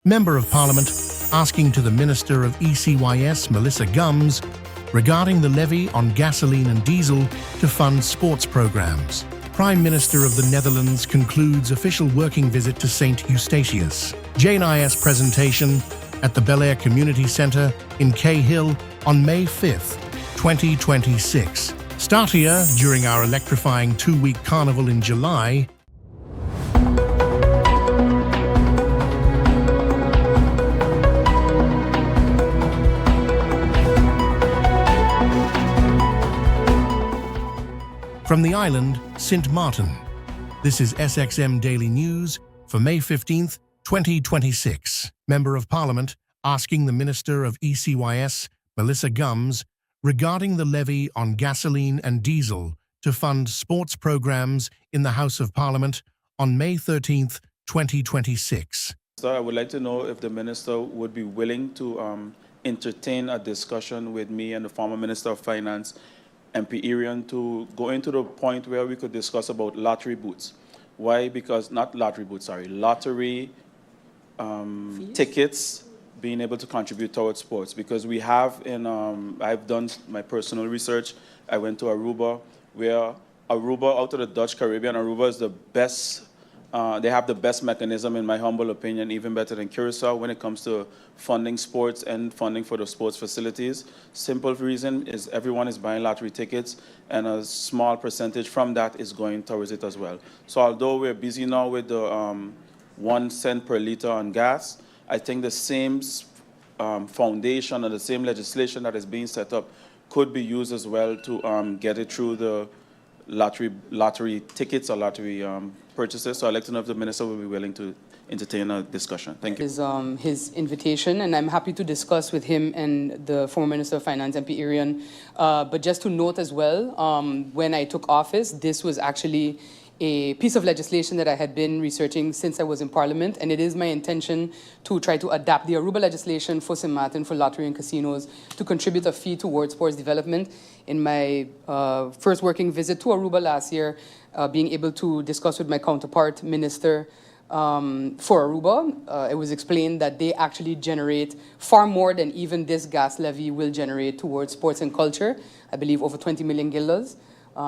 Member of Parliament asking to the Minister of ECYS, Melissa Gums, regarding the levy on gasoline and diesel to fund sports programs. Prime Minister of the Netherlands concludes official working visit to St. Eustatius. JNIS presentation at the Bel Air Community Centre in Cahill on May 5th, 2026. Start here during our electrifying two-week carnival in July. From the island, St. Martin, this is SXM Daily News for May 15th, 2026. Member of Parliament asking the Minister of ECYS, Melissa Gums, regarding the levy on gasoline and diesel to fund sports programs in the House of Parliament on May 13th, 2026. So I would like to know if the Minister would be willing to entertain a discussion with me and the former Minister of Finance, MP Irian, to go into the point where we could discuss about lottery booths. Why? Because, not lottery booths, sorry, lottery tickets being able to contribute towards sports. Because we have I've done my personal research. I went to Aruba, where Aruba, out of the Dutch Caribbean, Aruba is the best. They have the best mechanism, in my humble opinion, even better than Curacao when it comes to funding sports and funding for the sports facilities. Simple reason is everyone is buying lottery tickets, and a small percentage from that is going towards it as well. So although we're busy now with the 1 cent per liter on gas, I think the same foundation and the same legislation that is being set up could be used as well to get it through the lottery tickets or lottery purchases. So I'd like to know if the Minister will be willing to entertain a discussion. Thank you. His invitation, and I'm happy to discuss with him and the former Minister of Finance, MP Irian. But just to note as well, when I took office, this was actually a piece of legislation that I had been researching since I was in Parliament, and it is my intention to try to adapt the Aruba legislation for St. Martin, for lottery and casinos, to contribute a fee towards sports development. In my first working visit to Aruba last year, being able to discuss with my counterpart minister for Aruba, it was explained that they actually generate far more than even this gas levy will generate towards sports and culture. I believe over 20 million guilders.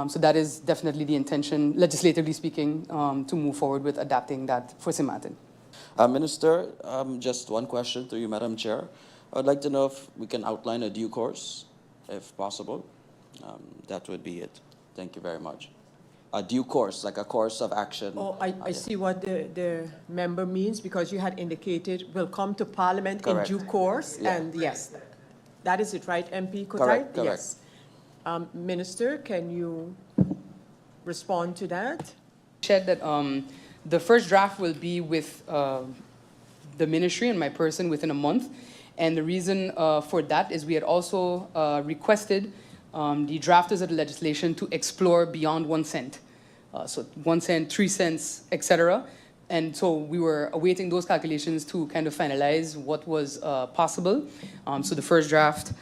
So that is definitely the intention, legislatively speaking, to move forward with adapting that for St. Martin. Minister, just one question to you, Madam Chair. I'd like to know if we can outline a due course, if possible. That would be it. Thank you very much. A due course, like a course of action. Oh, I see what the member means, because you had indicated will come to Parliament Correct. in due course. Yeah. And yes, that is it, right, MP Kotai? Correct, correct. Yes. Minister, can you respond to that? Shared that the first draft will be with the ministry and my person within a month. And the reason for that is we had also requested the drafters of the legislation to explore beyond 1 cent. So 1 cent, 3 cents, etc. And so we were awaiting those calculations to kind of finalize what was possible. So the first draft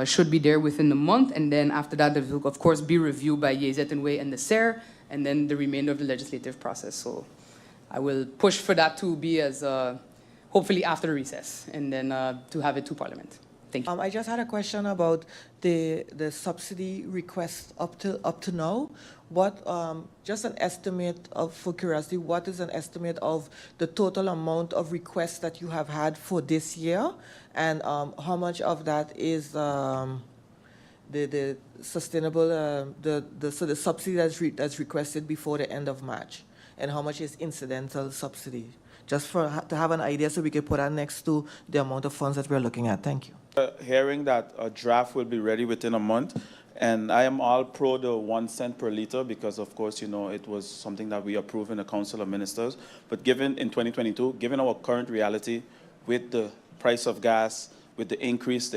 should be there within the month, and then after that, it will of course be reviewed by Yezet and Way and the SER, and then the remainder of the legislative process. So I will push for that to be as hopefully after the recess, and then to have it to Parliament. Thank you. I just had a question about the subsidy request up to now. What just an estimate of, for curiosity, what is an estimate of the total amount of requests that you have had for this year, and how much of that is the sustainable so the subsidy that's requested before the end of March, and how much is incidental subsidy? Just to have an idea, so we can put that next to the amount of funds that we're looking at. Thank you. Hearing that a draft will be ready within a month, and I am all pro the 1 cent per liter, because of course, you know, it was something that we approved in the Council of Ministers. But given in 2022, given our current reality with the price of gas, with the increase,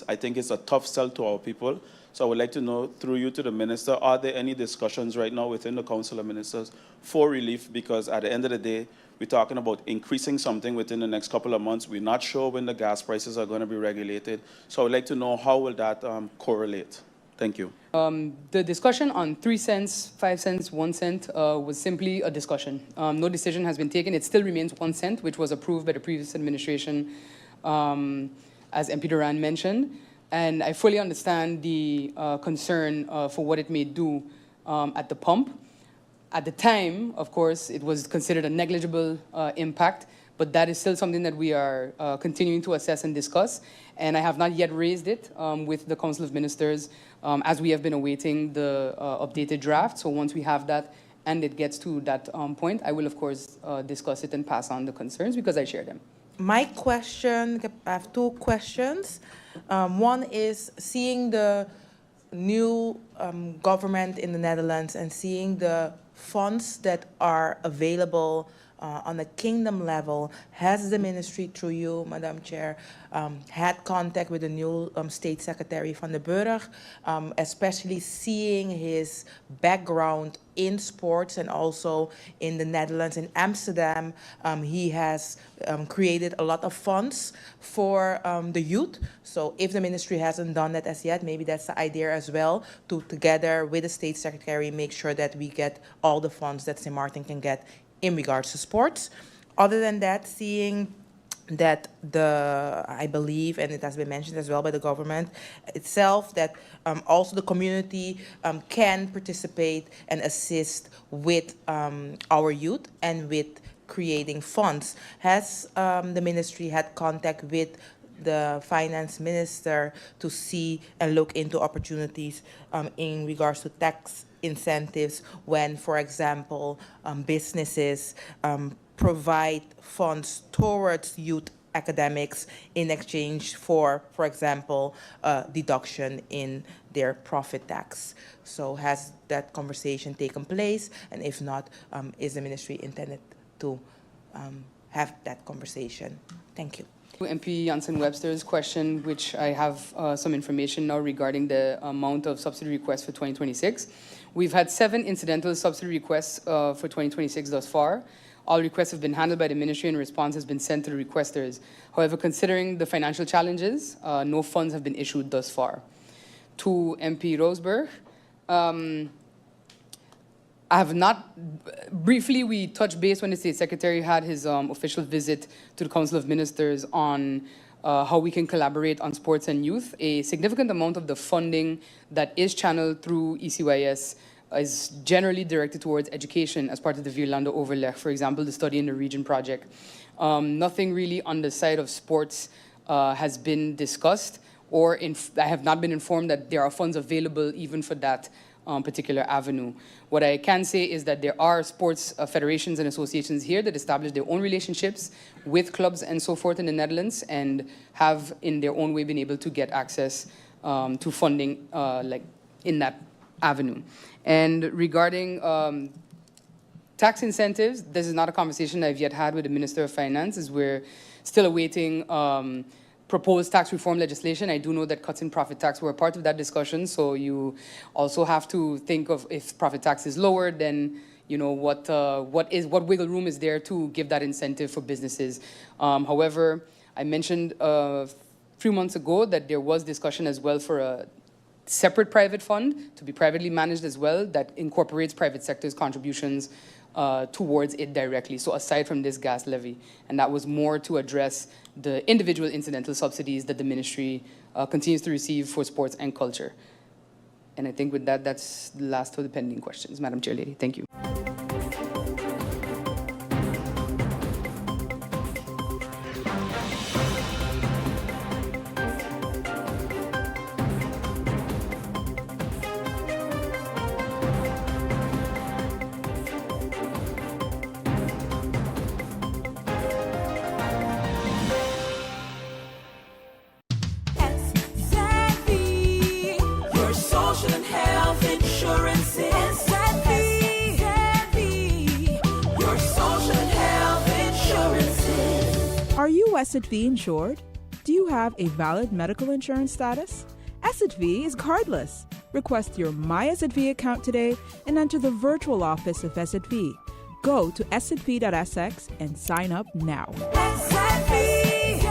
I think it's a tough sell to our people. So I would like to know, through you to the Minister, are there any discussions right now within the Council of Ministers for relief? Because at the end of the day, we're talking about increasing something within the next couple of months. We're not sure when the gas prices are going to be regulated. So I would like to know, how will that correlate? Thank you. The discussion on 3 cents, 5 cents, 1 cent was simply a discussion. No decision has been taken. It still remains 1 cent, which was approved by the previous administration, as MP Duran mentioned. And I fully understand the concern for what it may do at the pump. At the time, of course, it was considered a negligible impact, but that is still something that we are continuing to assess and discuss. And I have not yet raised it with the Council of Ministers as we have been awaiting the updated draft. So once we have that and it gets to that point, I will, of course, discuss it and pass on the concerns because I share them. My question, I have 2 questions. One is seeing the new government in the Netherlands and seeing the funds that are available on a kingdom level. Has the ministry, through you, Madam Chair, had contact with the new State Secretary van den Burg, especially seeing his background in sports and also in the Netherlands, in Amsterdam? He has created a lot of funds for the youth. So if the ministry hasn't done that as yet, maybe that's the idea as well, to together with the State Secretary make sure that we get all the funds that St. Martin can get in regards to sports. Other than that, seeing that I believe, and it has been mentioned as well by the government itself, that also the community can participate and assist with our youth and with creating funds. Has the ministry had contact with the finance minister to see and look into opportunities in regards to tax incentives when, for example, businesses provide funds towards youth academics in exchange for example, deduction in their profit tax? So has that conversation taken place? And if not, is the ministry intended to have that conversation? Thank you. MP Janssen-Webster's question, which I have some information now regarding the amount of subsidy requests for 2026. We've had 7 incidental subsidy requests for 2026 thus far. All requests have been handled by the ministry and response has been sent to the requesters. However, considering the financial challenges, no funds have been issued thus far. To MP Roseberg, I have not, briefly we touched base when the State Secretary had his official visit to the Council of Ministers on how we can collaborate on sports and youth. A significant amount of the funding that is channeled through ECYS is generally directed towards education as part of the Vierlanden Overleg, for example, the Study in the Region project. Nothing really on the side of sports has been discussed, or I have not been informed that there are funds available even for that particular avenue. What I can say is that there are sports federations and associations here that establish their own relationships with clubs and so forth in the Netherlands and have in their own way been able to get access to funding like in that avenue. And regarding tax incentives, this is not a conversation I've yet had with the Minister of Finance, as we're still awaiting proposed tax reform legislation. I do know that cuts in profit tax were a part of that discussion, so you also have to think of if profit tax is lowered, then you know what wiggle room is there to give that incentive for businesses. However, I mentioned a few months ago that there was discussion as well for a separate private fund to be privately managed as well that incorporates private sector's contributions towards it directly, so aside from this gas levy. And that was more to address the individual incidental subsidies that the ministry continues to receive for sports and culture. And I think with that, that's the last of the pending questions, Madam Chair Lady. Thank you. Are you SXM insured? Do you have a valid medical insurance status? SXM is cardless. Request your My SXM account today and enter the virtual office of SXM. Go to sxv.sx and sign up now. SXM,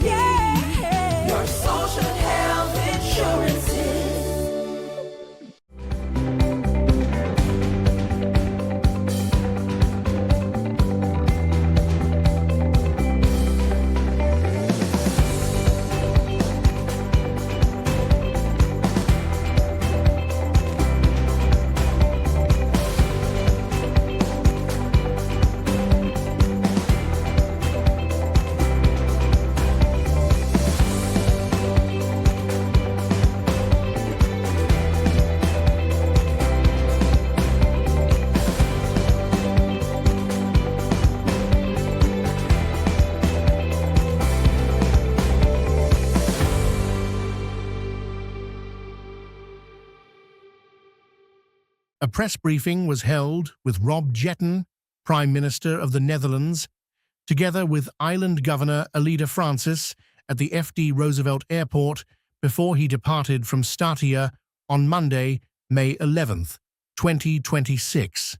yeah. Your social health insurances. press briefing was held with Rob Jetten, Prime Minister of the Netherlands, together with Island Governor Alida Francis at the FD Roosevelt Airport before he departed from Statia on Monday, May 11th, 2026.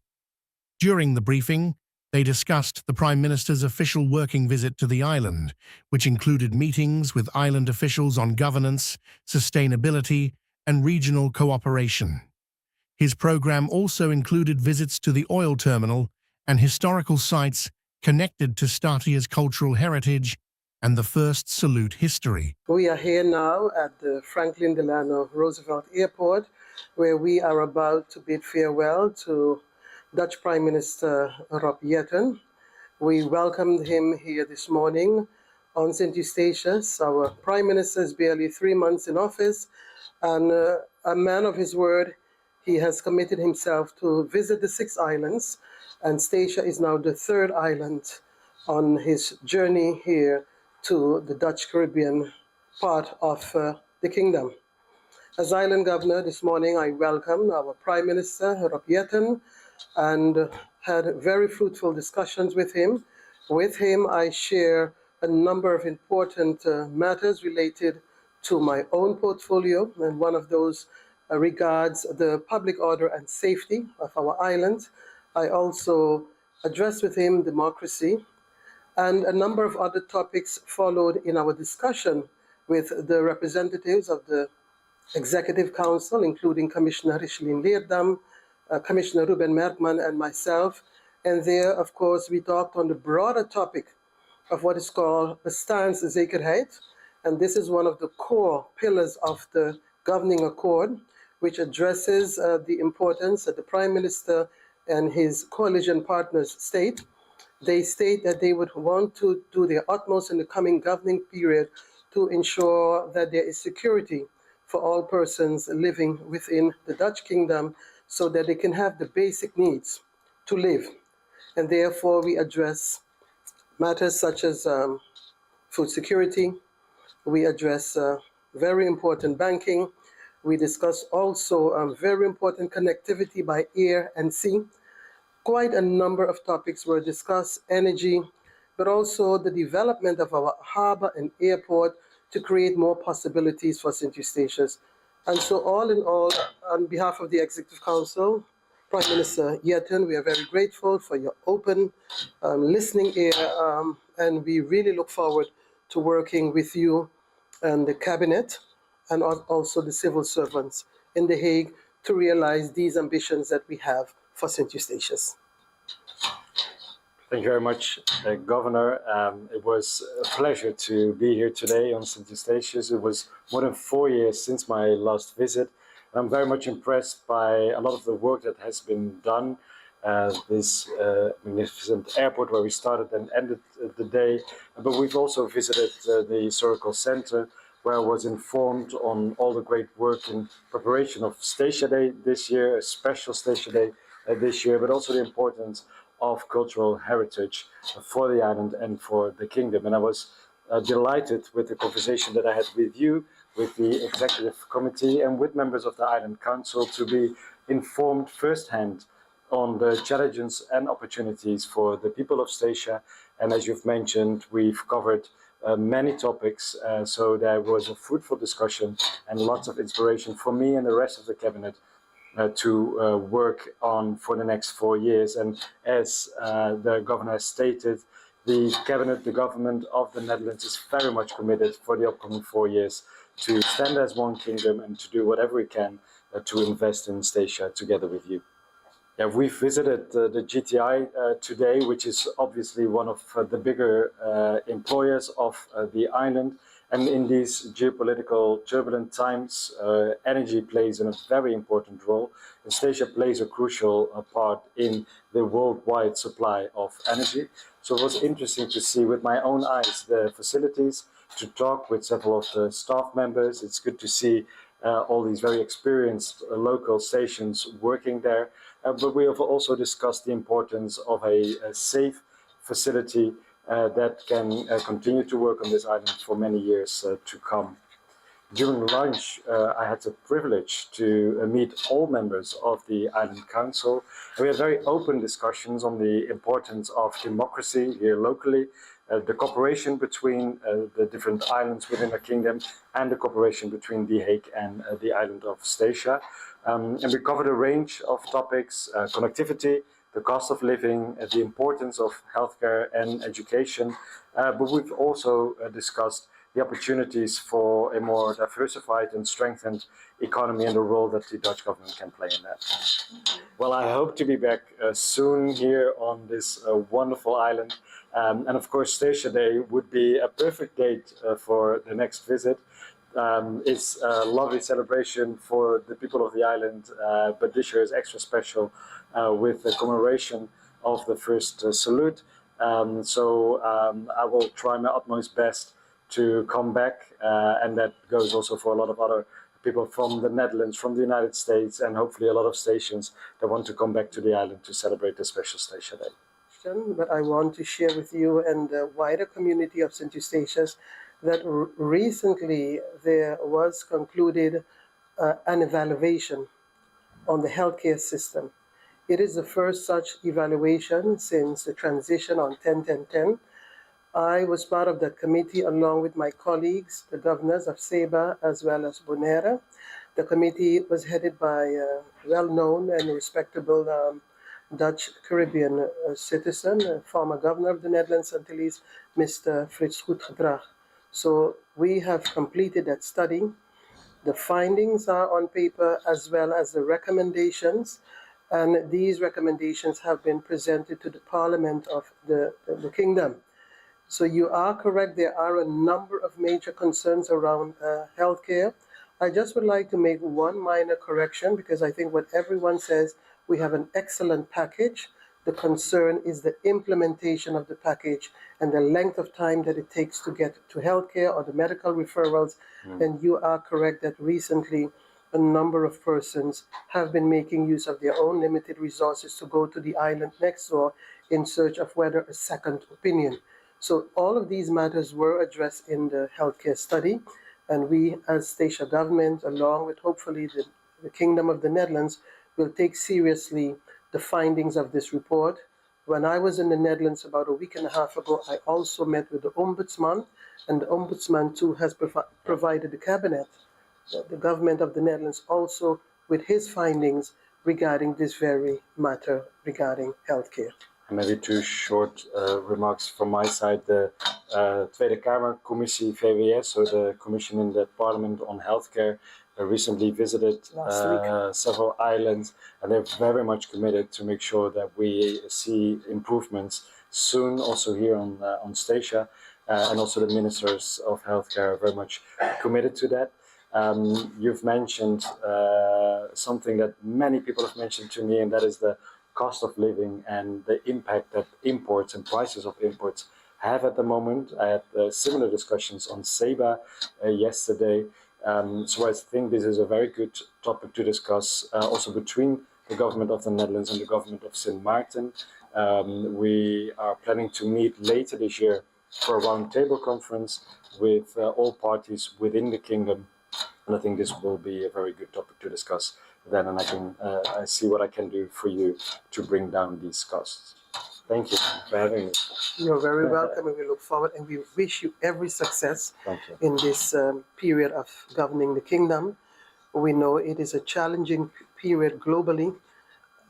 During the briefing, they discussed the Prime Minister's official working visit to the island, which included meetings with island officials on governance, sustainability, and regional cooperation. His program also included visits to the oil terminal and historical sites connected to Statia's cultural heritage and the First Salute history. We are here now at the Franklin Delano Roosevelt Airport, where we are about to bid farewell to Dutch Prime Minister Rob Jetten. We welcomed him here this morning on St. Eustatius. Our Prime Minister is barely 3 months in office, and a man of his word. He has committed himself to visit the 6 islands, and Statia is now the 3rd island on his journey here to the Dutch Caribbean part of the kingdom. As Island Governor this morning, I welcomed our Prime Minister, Rob Jetten, and had very fruitful discussions with him. With him, I share a number of important matters related to my own portfolio, and one of those regards the public order and safety of our island. I also addressed with him democracy, and a number of other topics followed in our discussion with the representatives of the Executive Council, including Commissioner Richelien Leerdam, Commissioner Ruben Merkman, and myself. And there, of course, we talked on the broader topic of what is called bestaanszekerheid. And this is one of the core pillars of the governing accord, which addresses the importance that the Prime Minister and his coalition partners state. They state that they would want to do their utmost in the coming governing period to ensure that there is security for all persons living within the Dutch kingdom so that they can have the basic needs to live. And therefore we address matters such as food security. We address very important banking. We discuss also very important connectivity by air and sea. Quite a number of topics were discussed, energy, but also the development of our harbor and airport to create more possibilities for St. Eustatius. And so all in all, on behalf of the Executive Council, Prime Minister Jetten, we are very grateful for your open listening ear, and we really look forward to working with you and the Cabinet and also the civil servants in The Hague to realize these ambitions that we have for St. Eustatius. Thank you very much, Governor. It was a pleasure to be here today on St. Eustatius. It was more than 4 years since my last visit. I'm very much impressed by a lot of the work that has been done. This magnificent airport where we started and ended the day. But we've also visited the Historical Center, where I was informed on all the great work in preparation of Statia Day this year, a special Statia Day this year, but also the importance of cultural heritage for the island and for the kingdom. And I was delighted with the conversation that I had with you, with the Executive Committee, and with members of the Island Council to be informed firsthand on the challenges and opportunities for the people of Statia. And as you've mentioned, we've covered many topics, so there was a fruitful discussion and lots of inspiration for me and the rest of the Cabinet to work on for the next 4 years. And as the Governor stated, the Cabinet, the government of the Netherlands is very much committed for the upcoming 4 years to stand as one kingdom and to do whatever we can to invest in Statia together with you. Yeah, we visited the GTI today, which is obviously one of the bigger employers of the island. And in these geopolitical turbulent times, energy plays a very important role. And Statia plays a crucial part in the worldwide supply of energy. So it was interesting to see with my own eyes the facilities, to talk with several of the staff members. It's good to see all these very experienced local stations working there. But we have also discussed the importance of a safe facility that can continue to work on this island for many years to come. During lunch, I had the privilege to meet all members of the Island Council. And we had very open discussions on the importance of democracy here locally, the cooperation between the different islands within the kingdom, and the cooperation between The Hague and the island of Statia. And we covered a range of topics, connectivity, the cost of living, the importance of healthcare and education, but we've also discussed the opportunities for a more diversified and strengthened economy and the role that the Dutch government can play in that. Well, I hope to be back soon here on this wonderful island. And of course, Statia Day would be a perfect date for the next visit. It's a lovely celebration for the people of the island, but this year is extra special with the commemoration of the first salute. So I will try my utmost best to come back, and that goes also for a lot of other people from the Netherlands, from the United States, and hopefully a lot of stations that want to come back to the island to celebrate the special Statia Day. But I want to share with you and the wider community of St. Eustatius that recently there was concluded an evaluation on the healthcare system. It is the first such evaluation since the transition on 10-10-10. I was part of that committee along with my colleagues, the governors of Seba as well as Bonaire. The committee was headed by a well-known and respectable Dutch Caribbean citizen, former governor of the Netherlands Antilles, Mr. Frits Goedgedrag. So we have completed that study. The findings are on paper as well as the recommendations, and these recommendations have been presented to the Parliament of the Kingdom. So you are correct, there are a number of major concerns around healthcare. I just would like to make one minor correction because I think what everyone says, we have an excellent package. The concern is the implementation of the package and the length of time that it takes to get to healthcare or the medical referrals. And you are correct that recently a number of persons have been making use of their own limited resources to go to the island next door in search of whether a second opinion. So all of these matters were addressed in the healthcare study, and we as Statia government, along with hopefully the Kingdom of the Netherlands, will take seriously the findings of this report. When I was in the Netherlands about a week and a half ago, I also met with the Ombudsman, and the Ombudsman too has provided the Cabinet, the government of the Netherlands, also with his findings regarding this very matter regarding healthcare. Maybe two short remarks from my side. The Tweede Kamer Commissie VWS, so the commission in the Parliament on healthcare, recently visited several islands, and they're very much committed to make sure that we see improvements soon, also here on Statia, and also the ministers of healthcare are very much committed to that. You've mentioned something that many people have mentioned to me, and that is the cost of living and the impact that imports and prices of imports have at the moment. I had similar discussions on Seba yesterday. So I think this is a very good topic to discuss also between the government of the Netherlands and the government of Sint Maarten. We are planning to meet later this year for a roundtable conference with all parties within the kingdom. And I think this will be a very good topic to discuss then, and I see what I can do for you to bring down these costs. Thank you for having me. You're very welcome, and we look forward and we wish you every success in this period of governing the kingdom. We know it is a challenging period globally,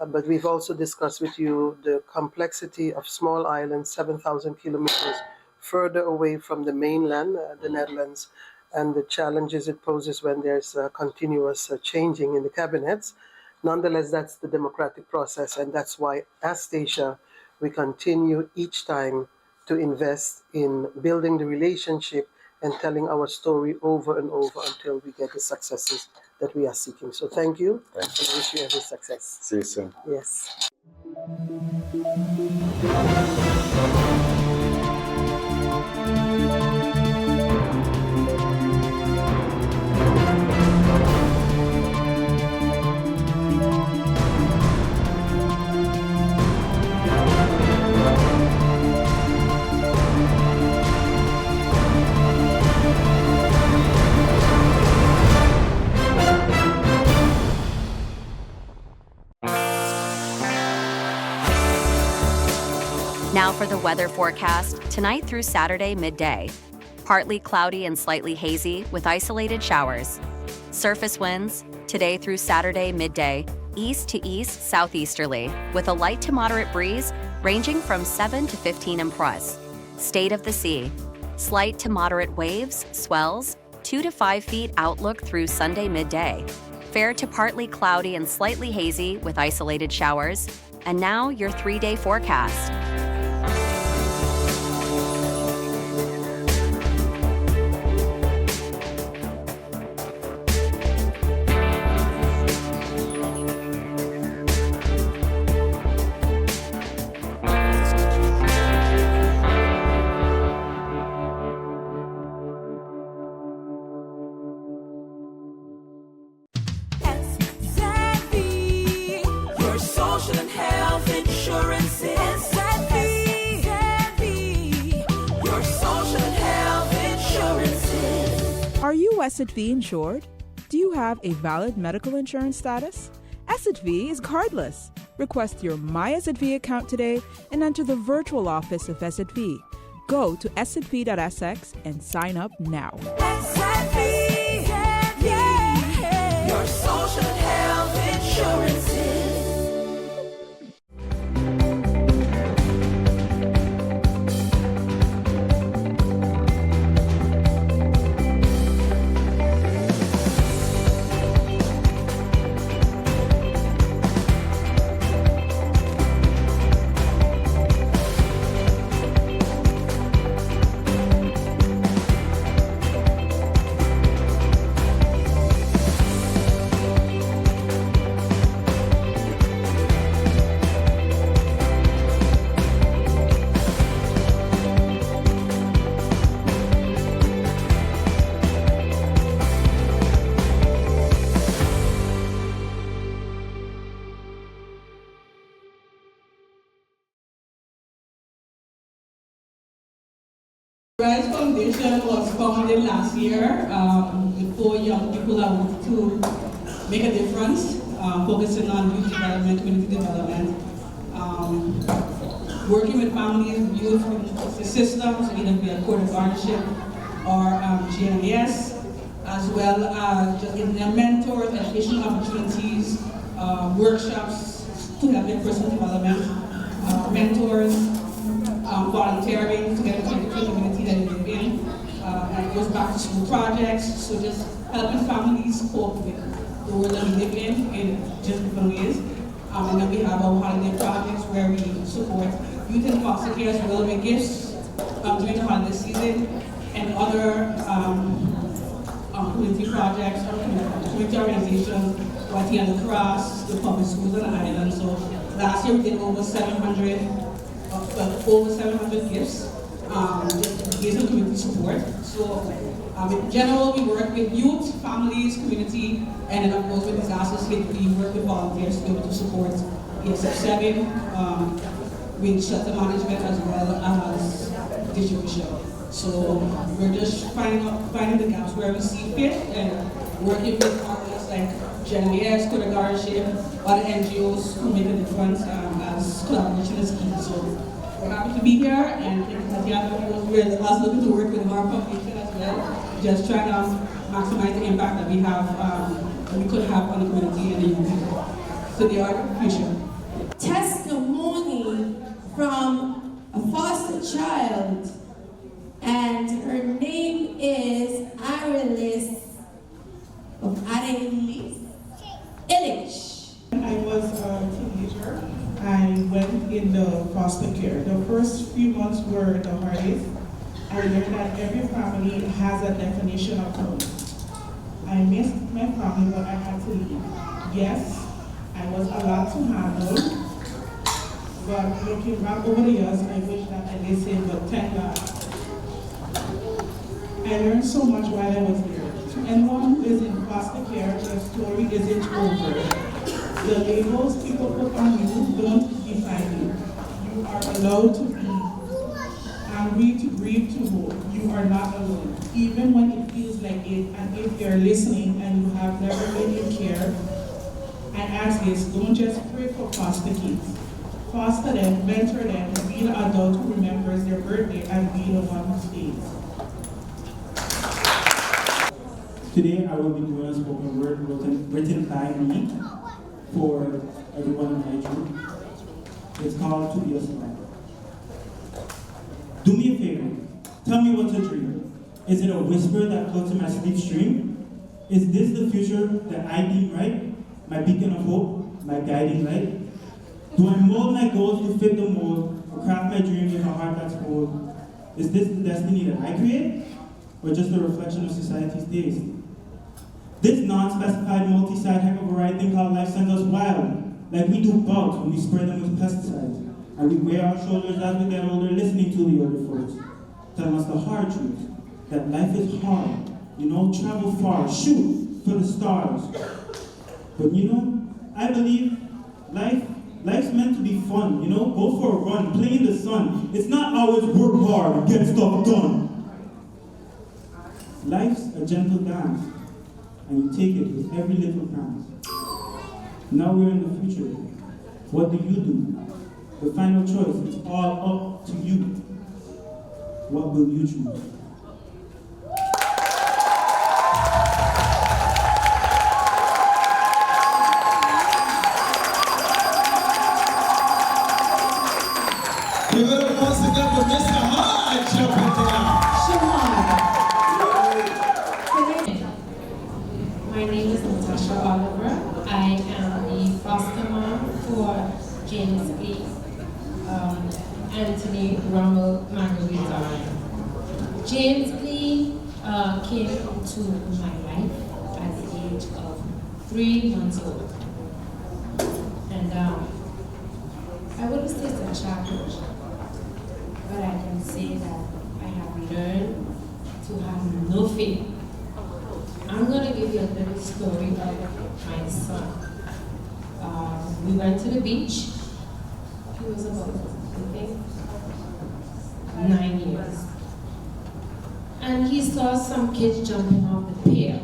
but we've also discussed with you the complexity of small islands, 7,000 kilometers further away from the mainland, the Netherlands, and the challenges it poses when there's continuous changing in the cabinets. Nonetheless, that's the democratic process, and that's why, as Statia, we continue each time to invest in building the relationship and telling our story over and over until we get the successes that we are seeking. So thank you, and I wish you every success. See you soon. Yes. for the weather forecast tonight through Saturday midday. Partly cloudy and slightly hazy with isolated showers. Surface winds today through Saturday midday, east to east southeasterly, with a light to moderate breeze ranging from 7 to 15 mph. State of the sea. Slight to moderate waves, swells, 2 to 5 feet outlook through Sunday midday. Fair to partly cloudy and slightly hazy with isolated showers. And now your 3-day forecast. Your social and health insurance is your social and health insurance. Are you SXM insured? Do you have a valid medical insurance status? SXM is cardless. Request your My SXM account today and enter the virtual office of SXM. Go to sxv.sx and sign up now. Your social and health insurance is. Rise Foundation was founded last year with 4 young people that want to make a difference, focusing on youth development, community development, working with families, youth in systems, either via court of partnership or GNAS, as well as just giving them mentors, educational opportunities, workshops to help their personal development, mentors, volunteering to get into the community that they live in, and it goes back to school projects, so just helping families cope with the world that we live in just different ways. And then we have our holiday projects where we support youth in foster care as well with gifts during the holiday season, and other community projects, community organizations, working on the cross, the public schools on the island. So last year we did over 700 gifts, based on community support. So in general, we work with youth, families, community, and then of course with disasters, we work with volunteers to be able to support the SXM with shelter management as well as distribution. So we're just finding the gaps where we see fit and working with partners like GNAS, Code of Guardianship, other NGOs who make a difference as collaboration is key. So we're happy to be here, and Tatiana was also looking to work with our foundation as well, just trying to maximize the impact that we have, that we could have on the community and the young people. So they are the future. Testimony from a foster child, and her name is Arilis of Arilis Illich. When I was a teenager, I went in the foster care. The first few months were the hardest. I learned that every family has a definition of home. I missed my family, but I had to leave. Yes, I was a lot to handle, but looking back over the years, I wish that I listened, but thank God. I learned so much while I was there. To anyone who is in foster care, their story isn't over. The labels people put on you don't define you. You are allowed to be angry, to grieve, to hope. You are not alone. Even when it feels like it, and if you're listening and you have never been in care, I ask this, don't just pray for foster kids. foster them, mentor them, and be the adult who remembers their birthday and be the one who stays. Today I will be doing a spoken word written by me for everyone in my group. It's called To Be a Star. Do me a favor, tell me what's a dream. Is it a whisper that floats in my sleep stream? Is this the future that I deem right? My beacon of hope, my guiding light? Do I mold my goals to fit the mold, or craft my dreams with a heart that's cold? Is this the destiny that I create, or just a reflection of society's taste? This non-specified multi-site heck of a right thing called life sends us wild, like we do bugs when we spray them with pesticides. And we wear our shoulders as we get older, listening to the older folks, telling us the hard truth, that life is hard. You know, travel far, shoot for the stars. But you know, I believe life's meant to be fun. You know, go for a run, play in the sun. It's not always work hard and get stuff done. Life's a gentle dance, and you take it with every little chance. Now we're in the future. What do you do? The final choice, it's all up to you. What will you choose? Give it up once again for Mr. Hard jumping down. My name is Natasha Oliver. I am the foster mom for James B. Anthony Ronald Margarita. James Lee came into my life at the age of 3 months old. And I wouldn't say it's a challenge, but I can say that I have learned to have no fear. I'm going to give you a little story of my son. We went to the beach. He was about, I think, 9 years. And he saw some kids jumping off the pier.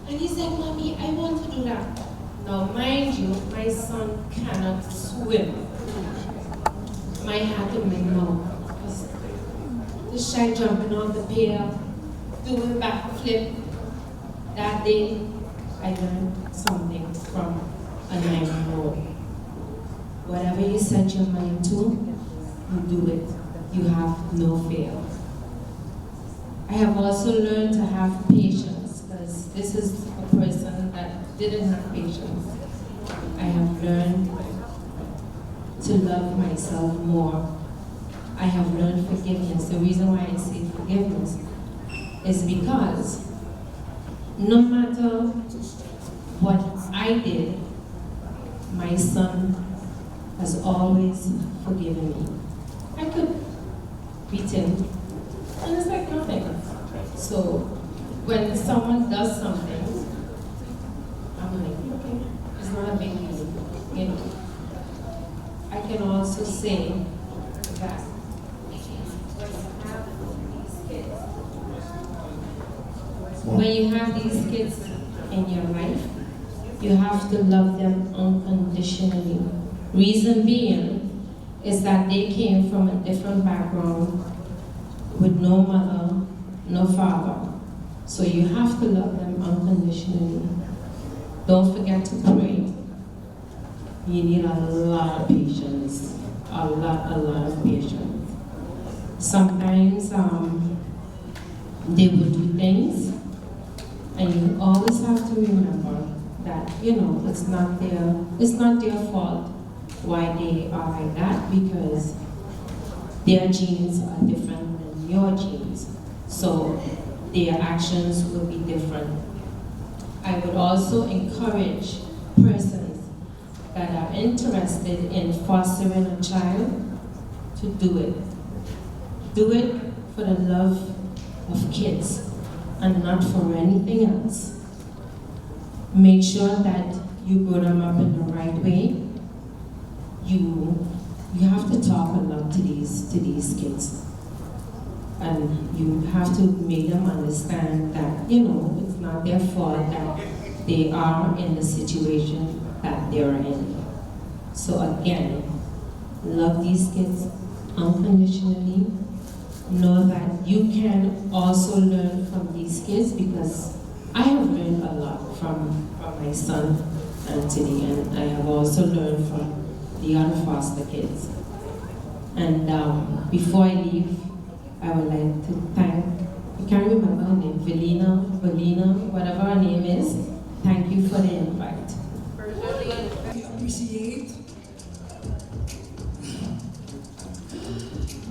And he said, Mommy, I want to do that. Now, mind you, my son cannot swim. My had to make no. This child jumping off the pier, doing backflip. That day, I learned something from a 9-year-old. Whatever you set your mind to, you do it. You have no fear. I have also learned to have patience, because this is a person that didn't have patience. I have learned to love myself more. I have learned forgiveness. The reason why I say forgiveness is because no matter what I did, my son has always forgiven me. I could beat him, and it's like nothing. So when someone does something, I'm like, okay, it's not a big deal. You know, I can also say that when you have these kids in your life, you have to love them unconditionally. Reason being is that they came from a different background with no mother, no father. So you have to love them unconditionally. Don't forget to pray. You need a lot of patience, a lot of patience. Sometimes they will do things, and you always have to remember that, you know, it's not their fault why they are like that, because their genes are different than your genes. So their actions will be different. I would also encourage persons that are interested in fostering a child to do it. Do it for the love of kids and not for anything else. Make sure that you grow them up in the right way. You have to talk a lot to these kids. And you have to make them understand that, you know, it's not their fault that they are in the situation that they're in. So again, love these kids unconditionally. Know that you can also learn from these kids, because I have learned a lot from my son Anthony, and I have also learned from the other foster kids. And before I leave, I would like to thank, I can't remember her name, Valina, whatever her name is. Thank you for the invite. We appreciate,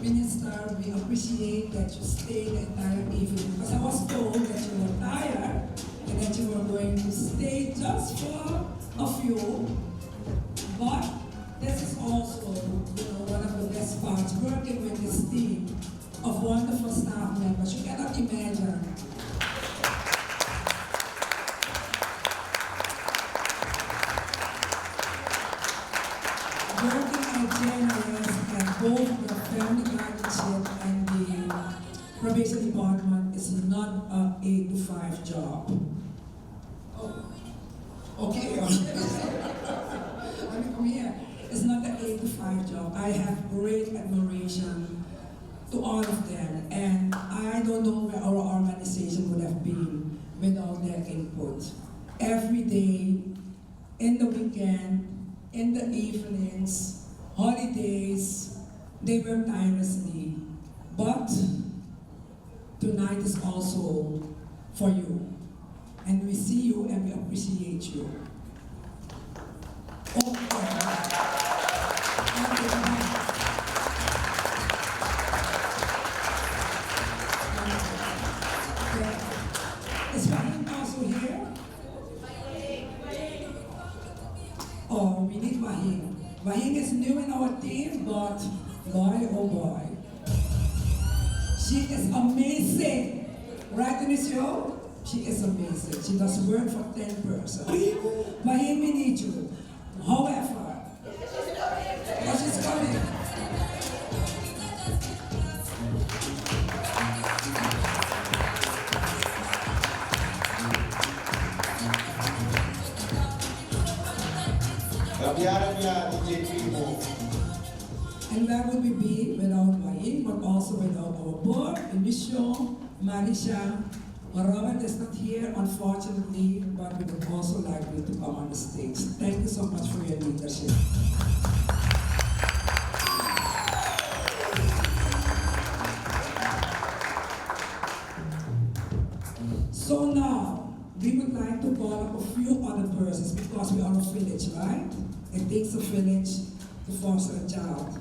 Minister, we appreciate that you stayed the entire evening, because I was told that you were tired and that you were going to stay just for a few. But this is also, one of the best parts, working with this team of wonderful staff members. You cannot imagine. Working at generous and both the family guardianship and the probation department is not an 8 to 5 job. Oh, okay. Come here. It's not an 8 to 5 job. I have great admiration to all of them, and I don't know where our organization would have been without their input. Every day, in the weekend, in the evenings, holidays, they work tirelessly. But tonight is also for you. And we see you and we appreciate you. Is Wahim also here? Oh, we need Wahim. Wahim is new in our team, but boy, oh boy. She is amazing. Right in the show? She is amazing. She does work for 10 persons. Wahim, we need you. However, she's coming. And where would we be without Wahim, but also without our board, Emisho, Marisha. Robert is not here, unfortunately, but we would also like you to come on the stage. Thank you so much for your leadership. So now, we would like to call up a few other persons because we are a village, right? It takes a village to foster a child.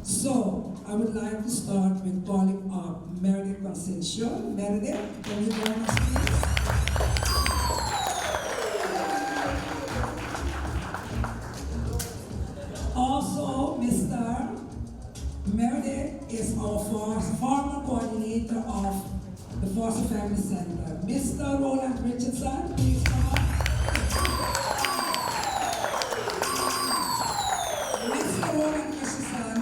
So, I would like to start with calling up Meredith Consencio. Meredith, can you join us, please? Also, Mr. Meredith is our former coordinator of the Foster Family Center. Mr. Roland Richardson, please come up. Mr. Roland Richardson,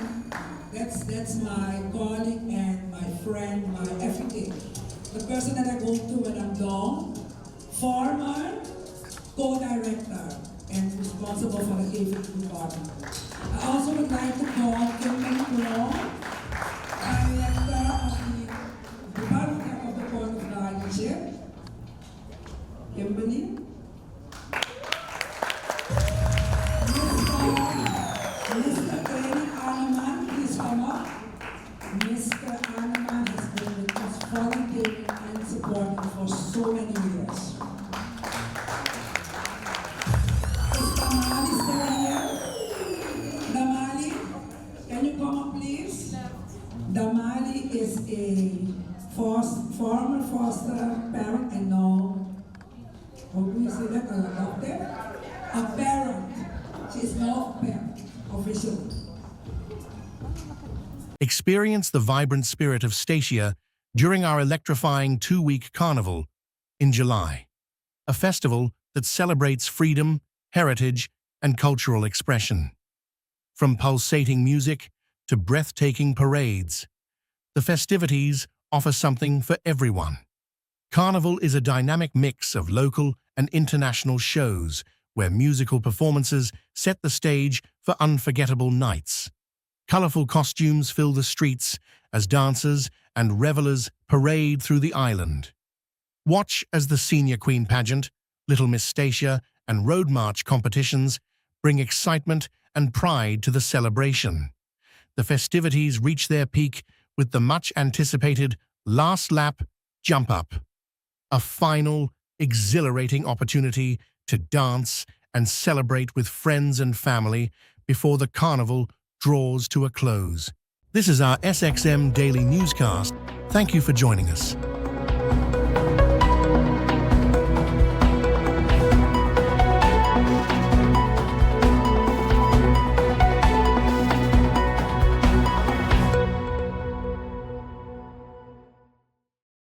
that's my colleague and my friend, my everything. The person that I go to when I'm down. Former co-director and responsible for the AV department. I also would like to call Kimberly Pro, director of the Department of the Court of Guardianship. Kimberly. Mr. Eric Anaman, please come up. Mr. Anaman has been with us volunteering and supporting for so many years. Is Damali still here? Damali, can you come up please? Damali is a former foster parent and now, how do you say that, an adopted? A parent. She is now a parent, officially. Experience the vibrant spirit of Statia during our electrifying 2-week carnival in July, a festival that celebrates freedom, heritage, and cultural expression. From pulsating music to breathtaking parades, the festivities offer something for everyone. Carnival is a dynamic mix of local and international shows where musical performances set the stage for unforgettable nights. Colorful costumes fill the streets as dancers and revelers parade through the island. Watch as the Senior Queen pageant, Little Miss Stacia, and Road March competitions bring excitement and pride to the celebration. The festivities reach their peak with the much-anticipated Last Lap Jump Up, a final, exhilarating opportunity to dance and celebrate with friends and family before the carnival draws to a close. This is our SXM Daily Newscast. Thank you for joining us.